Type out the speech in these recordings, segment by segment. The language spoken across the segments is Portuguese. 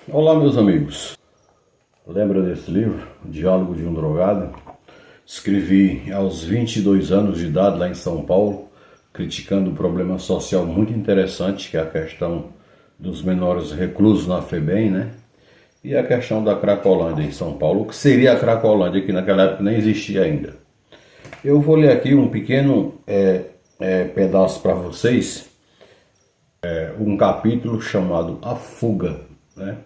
Olá, meus amigos. Lembra desse livro, Diálogo de um Drogado? Escrevi aos 22 anos de idade lá em São Paulo, criticando um problema social muito interessante, que é a questão dos menores reclusos na FEBEM, né? E a questão da Cracolândia em São Paulo, o que seria a Cracolândia, que naquela época nem existia ainda. Eu vou ler aqui um pequeno pedaço para vocês, um capítulo chamado A Fuga, né?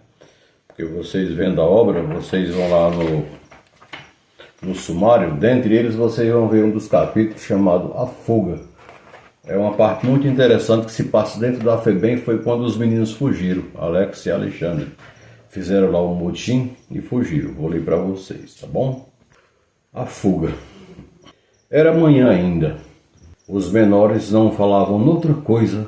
Porque vocês vendo a obra, vocês vão lá no sumário, dentre eles vocês vão ver um dos capítulos chamado A Fuga. É uma parte muito interessante que se passa dentro da FEBEM, foi quando os meninos fugiram, Alex e Alexandre. Fizeram lá um motim e fugiram. Vou ler para vocês, tá bom? A Fuga. Era manhã ainda. Os menores não falavam noutra coisa,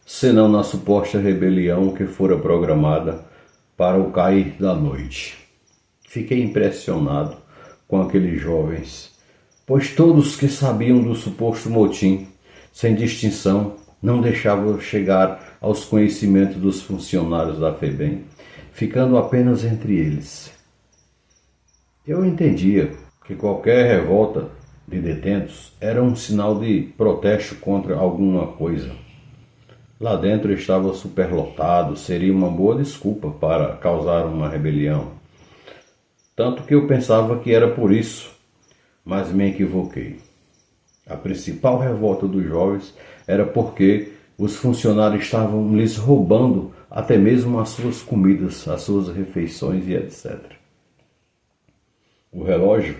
senão na suposta rebelião que fora programada para o cair da noite. Fiquei impressionado com aqueles jovens, pois todos que sabiam do suposto motim, sem distinção, não deixavam chegar aos conhecimentos dos funcionários da FEBEM, ficando apenas entre eles. Eu entendia que qualquer revolta de detentos era um sinal de protesto contra alguma coisa. Lá dentro estava superlotado, seria uma boa desculpa para causar uma rebelião. Tanto que eu pensava que era por isso, mas me equivoquei. A principal revolta dos jovens era porque os funcionários estavam lhes roubando até mesmo as suas comidas, as suas refeições e etc. O relógio,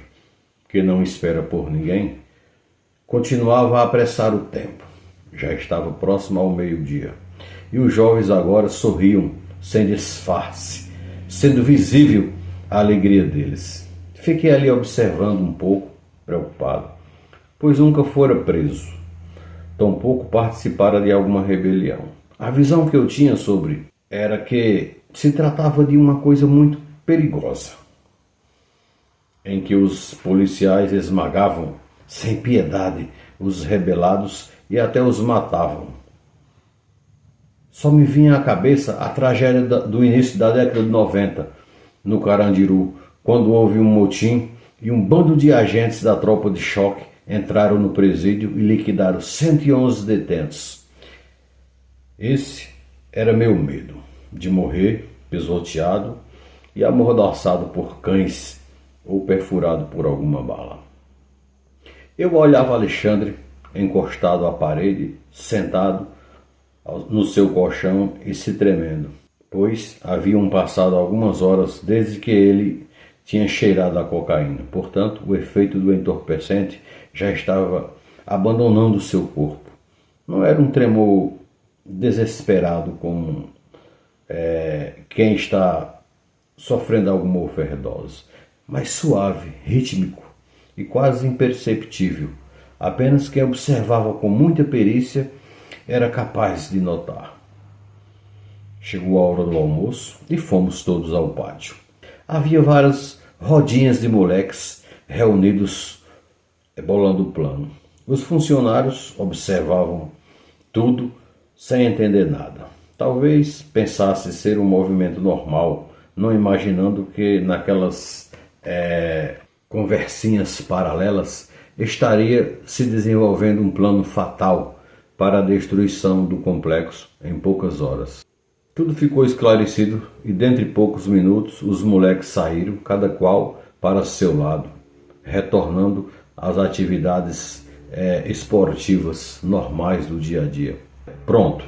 que não espera por ninguém, continuava a apressar o tempo. Já estava próximo ao meio-dia. E os jovens agora sorriam sem disfarce, sendo visível a alegria deles. Fiquei ali observando um pouco, preocupado, pois nunca fora preso. Tampouco participara de alguma rebelião. A visão que eu tinha sobre era que se tratava de uma coisa muito perigosa, em que os policiais esmagavam sem piedade os rebelados e até os matavam. Só me vinha à cabeça a tragédia do início da década de 90, no Carandiru, quando houve um motim e um bando de agentes da tropa de choque entraram no presídio e liquidaram 111 detentos. Esse era meu medo, de morrer pisoteado e amordaçado por cães ou perfurado por alguma bala. Eu olhava Alexandre encostado à parede, sentado no seu colchão e se tremendo, pois haviam passado algumas horas desde que ele tinha cheirado a cocaína. Portanto, o efeito do entorpecente já estava abandonando seu corpo. Não era um tremor desesperado como quem está sofrendo alguma overdose, mas suave, rítmico e quase imperceptível. Apenas quem observava com muita perícia era capaz de notar. Chegou a hora do almoço e fomos todos ao pátio. Havia várias rodinhas de moleques reunidos bolando o plano. Os funcionários observavam tudo sem entender nada. Talvez pensasse ser um movimento normal, não imaginando que naquelas conversinhas paralelas estaria se desenvolvendo um plano fatal para a destruição do complexo em poucas horas. Tudo ficou esclarecido e dentre poucos minutos os moleques saíram, cada qual para seu lado, retornando às atividades esportivas normais do dia a dia. Pronto,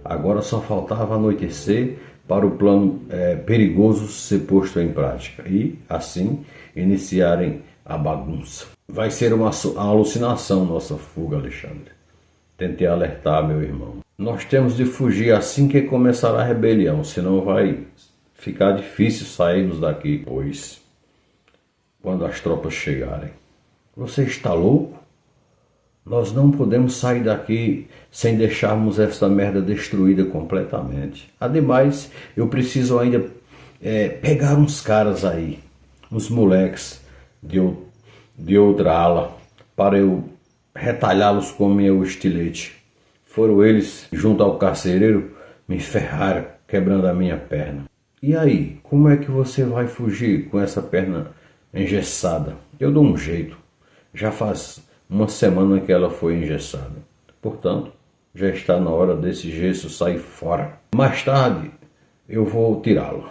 agora só faltava anoitecer para o plano perigoso ser posto em prática e, assim, iniciarem a bagunça. Vai ser uma alucinação nossa fuga, Alexandre. Tentei alertar meu irmão. Nós temos de fugir assim que começar a rebelião, senão vai ficar difícil sairmos daqui, pois quando as tropas chegarem. Você está louco? Nós não podemos sair daqui sem deixarmos esta merda destruída completamente. Ademais, eu preciso ainda pegar uns caras aí, uns moleques de outra ala, para eu retalhá-los com meu estilete. Foram eles, junto ao carcereiro, me ferraram, quebrando a minha perna. E aí, como é que você vai fugir com essa perna engessada? Eu dou um jeito. Já faz uma semana que ela foi engessada. Portanto, já está na hora desse gesso sair fora. Mais tarde, eu vou tirá-lo.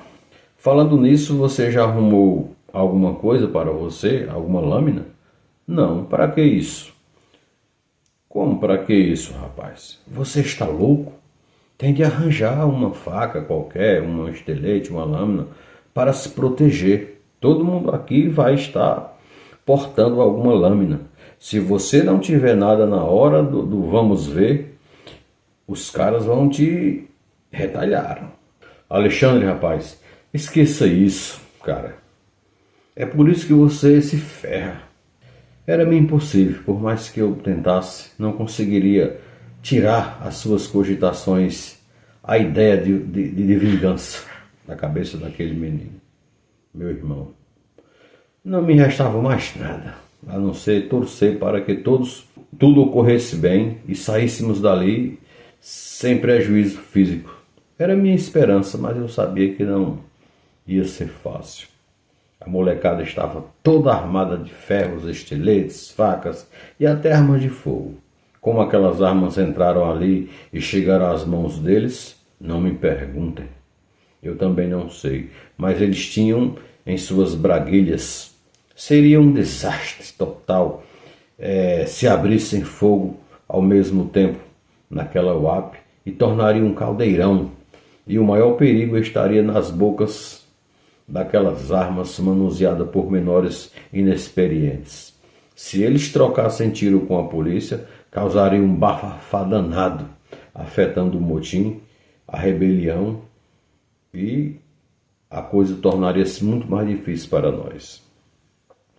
Falando nisso, você já arrumou alguma coisa para você? Alguma lâmina? Não, para que isso? Como para que isso, rapaz? Você está louco? Tem de arranjar uma faca qualquer, um estilete, uma lâmina para se proteger. Todo mundo aqui vai estar portando alguma lâmina. Se você não tiver nada na hora do vamos ver, os caras vão te retalhar. Alexandre, rapaz, esqueça isso, cara. É por isso que você se ferra. Era-me impossível, por mais que eu tentasse, não conseguiria tirar as suas cogitações, a ideia de vingança da cabeça daquele menino, meu irmão. Não me restava mais nada, a não ser torcer para que tudo ocorresse bem e saíssemos dali sem prejuízo físico. Era minha esperança, mas eu sabia que não ia ser fácil. A molecada estava toda armada de ferros, estiletes, facas e até armas de fogo. Como aquelas armas entraram ali e chegaram às mãos deles, não me perguntem. Eu também não sei, mas eles tinham em suas braguilhas. Seria um desastre total se abrissem fogo ao mesmo tempo naquela UAP e tornaria um caldeirão. E o maior perigo estaria nas bocas daquelas armas manuseadas por menores inexperientes. Se eles trocassem tiro com a polícia, causaria um bafafá danado, afetando o motim, a rebelião, e a coisa tornaria-se muito mais difícil para nós.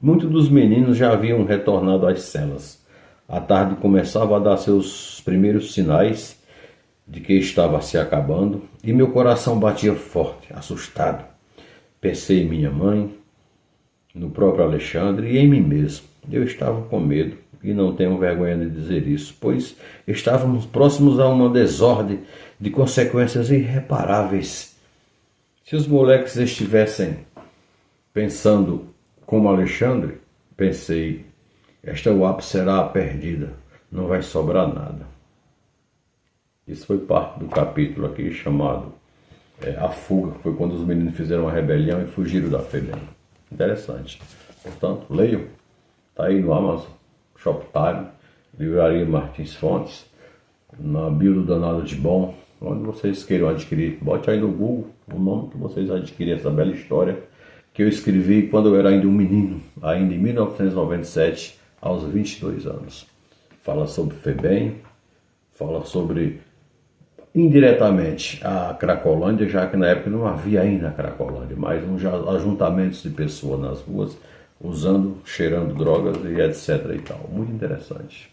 Muitos dos meninos já haviam retornado às celas. A tarde começava a dar seus primeiros sinais de que estava se acabando, e meu coração batia forte, assustado. Pensei em minha mãe, no próprio Alexandre e em mim mesmo. Eu estava com medo e não tenho vergonha de dizer isso, pois estávamos próximos a uma desordem de consequências irreparáveis. Se os moleques estivessem pensando como Alexandre, pensei, esta UAP será perdida, não vai sobrar nada. Isso foi parte do capítulo aqui chamado A Fuga, foi quando os meninos fizeram uma rebelião e fugiram da FEBEM. Interessante. Portanto, leiam. Está aí no Amazon, Shoptime, Livraria Martins Fontes, na bio do Danado de Bom, onde vocês queiram adquirir. Bote aí no Google o nome que vocês adquirem essa bela história que eu escrevi quando eu era ainda um menino, ainda em 1997, aos 22 anos. Fala sobre FEBEM, fala sobre indiretamente a Cracolândia, já que na época não havia ainda a Cracolândia, mas uns ajuntamentos de pessoas nas ruas usando, cheirando drogas e etc e tal. Muito interessante.